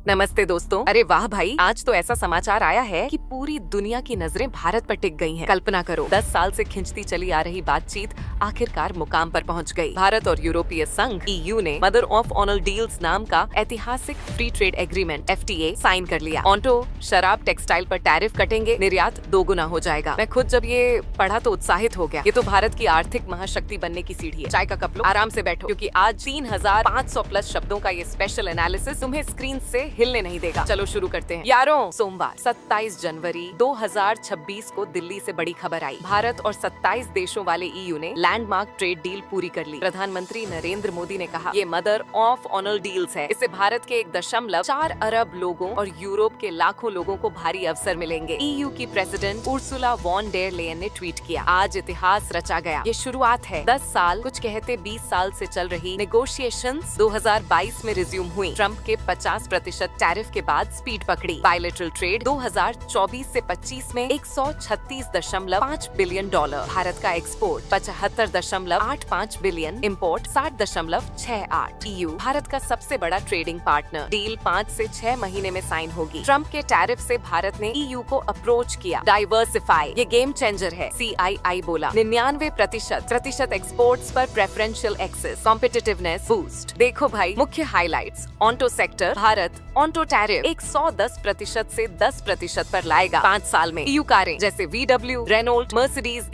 नमस्ते दोस्तों। अरे वाह भाई, आज तो ऐसा समाचार आया है कि पूरी दुनिया की नजरें भारत पर टिक गई हैं। कल्पना करो, 10 साल से खिंचती चली आ रही बातचीत आखिरकार मुकाम पर पहुंच गई। भारत और यूरोपीय संघ EU ने मदर ऑफ ऑनर डील्स नाम का ऐतिहासिक free trade agreement FTA sign कर लिया। ऑन्टो शराब टेक्सटाइल पर टैरिफ कटेंगे, निर्यात दोगुना हो जाएगा। मैं खुद जब ये पढ़ा तो उत्साहित हो गया। ये तो भारत की आर्थिक महाशक्ति बनने की सीढ़ी है। चाय का कप लो, आराम से बैठो, क्योंकि आज 3500 प्लस शब्दों का ये स्पेशल एनालिसिस तुम्हें स्क्रीन से हिलने नहीं देगा। चलो शुरू करते हैं। यारों, सोमवार 27 जनवरी 2026 को दिल्ली से बड़ी खबर आई। भारत और 27 देशों वाले EU ने लैंडमार्क ट्रेड डील पूरी कर ली। प्रधानमंत्री नरेंद्र मोदी ने कहा, ये मदर ऑफ ऑनर डील्स है। इससे भारत के 1.4 अरब लोगों और यूरोप के लाखों लोगों को भारी अवसर मिलेंगे। EU की president Ursula von der Leyen ने ट्वीट किया, आज इतिहास रचा गया। ये शुरुआत है। 10 साल, कुछ कहते 20 साल से चल रही नेगोशिएशंस 2022 में रिज्यूम हुई। ट्रम्प के 50% टैरिफ के बाद स्पीड पकड़ी। बायलैटरल ट्रेड 2024 से 25 में $136.5 बिलियन। भारत का export 75.85 billion, import 60.68। EU Bharat का सबसे बड़ा ट्रेडिंग पार्टनर। डील 5 से 6 महीने में साइन होगी। ट्रम्प के टैरिफ से भारत ने EU को अप्रोच किया। डाइवर्सिफाई, ये गेम चेंजर है। CII बोला 99% एक्सपोर्ट्स पर प्रेफरेंशियल एक्सेस, कॉम्पिटिटिवनेस बूस्ट। देखो भाई, मुख्य highlights. Onto sector, Bharat onto tariff 110% से 10% पर लाएगा 5 साल में। EU कारें जैसे VW, रेनॉल्ट, मर्सिडीज,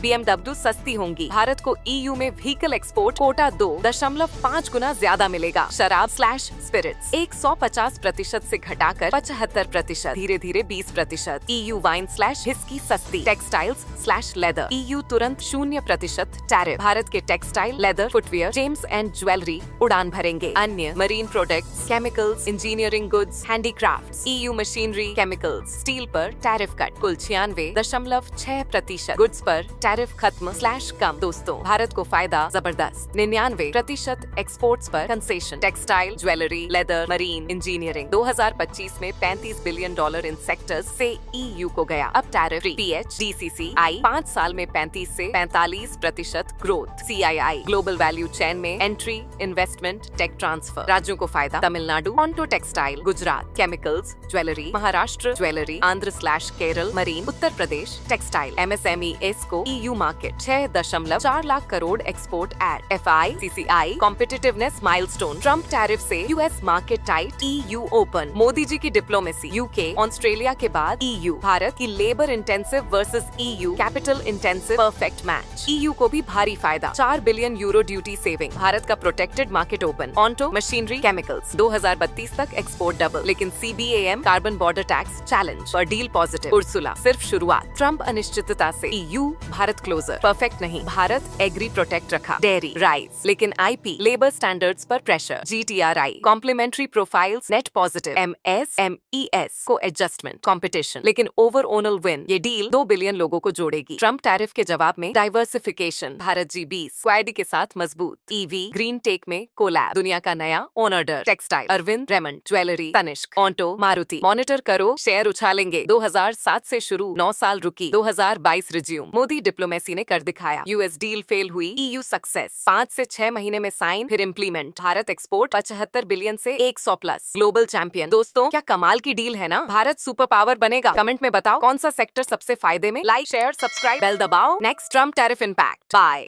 BMW सस्ती होंगी। भारत को EU में व्हीकल एक्सपोर्ट कोटा 2.5 गुना ज्यादा मिलेगा। शराब/स्पिरिट्स 150% से घटाकर 75%, धीरे धीरे 20%। EU वाइन/हिस्की सस्ती। टेक्सटाइल्स/लेदर EU तुरंत 0% टैरिफ। भारत के textile, leather, footwear, James and jewellery उड़ान भरेंगे। अन्य marine products, chemicals, engineering goods, handicrafts, EU machinery, chemicals, steel पर टैरिफ कट। कुल 96.6% गुड्स पर टैरिफ खत्म/कम। दोस्तों, भारत को फायदा जबरदस्त। 99% एक्सपोर्ट्स पर concession. Textile, jewellery, leather, marine, engineering 2025 में $35 बिलियन इन सेक्टर्स से EU को गया। अब टैरिफ फ्री। DCCI 5 साल में 35 से 45% growth. CII global value chain में एंट्री, इन्वेस्टमेंट, टेक ट्रांसफर। राज्यों को फायदा, Tamil Nadu auto textile, Gujarat chemicals, jewellery, Maharashtra jewellery, Andhra Kerala marine, Uttar Pradesh textile. MSMEs को EU market 6.4 lakh crore export aid. FICCI competitiveness milestone. Trump tariff से US market tight, EU open. Modi ji की diplomacy. UK Australia के बाद EU। Bharat की labour intensive versus EU capital intensive perfect match. EU को भी भारी फायदा, €4 बिलियन ड्यूटी सेविंग। भारत का protected market open. Auto machinery, chemicals 2032 तक एक्सपोर्ट डबल। लेकिन CBAM carbon border tax challenge पर डील पॉजिटिव। उर्सुला सिर्फ शुरुआत। ट्रम्प अनिश्चितता से। EU भारत क्लोजर, परफेक्ट नहीं। भारत एग्री प्रोटेक्ट रखा। डेयरी राइस, लेकिन IP लेबर स्टैंडर्ड्स पर pressure. GTRI complementary profiles net positive. MSMES को एडजस्टमेंट। कॉम्पिटिशन, लेकिन ओवर ओनल विन। ये डील 2 बिलियन लोगों को जोड़ेगी। ट्रम्प टैरिफ के जवाब में डाइवर्सिफिकेशन। भारत G20 क्वाड के साथ मजबूत। EV ग्रीन टेक में कोलैब। दुनिया का नया owner. Textile Arvind, Raymond jewellery, Tanishq, ऑन्टो, मारुति। मॉनिटर करो, शेयर उछालेंगे। 2007 से शुरू, 9 साल रुकी, 2022 रिज्यूम। मोदी डिप्लोमेसी ने कर दिखाया। US डील फेल हुई, EU सक्सेस। 5 से 6 महीने में साइन, फिर इम्प्लीमेंट। भारत एक्सपोर्ट 75 बिलियन से 100 प्लस। Global champion. दोस्तों, क्या कमाल की डील है ना। भारत सुपर पावर बनेगा। कमेंट में बताओ कौन सा सेक्टर सबसे फायदे में। लाइक, शेयर, सब्सक्राइब, बेल दबाओ। Next Trump tariff impact. Bye.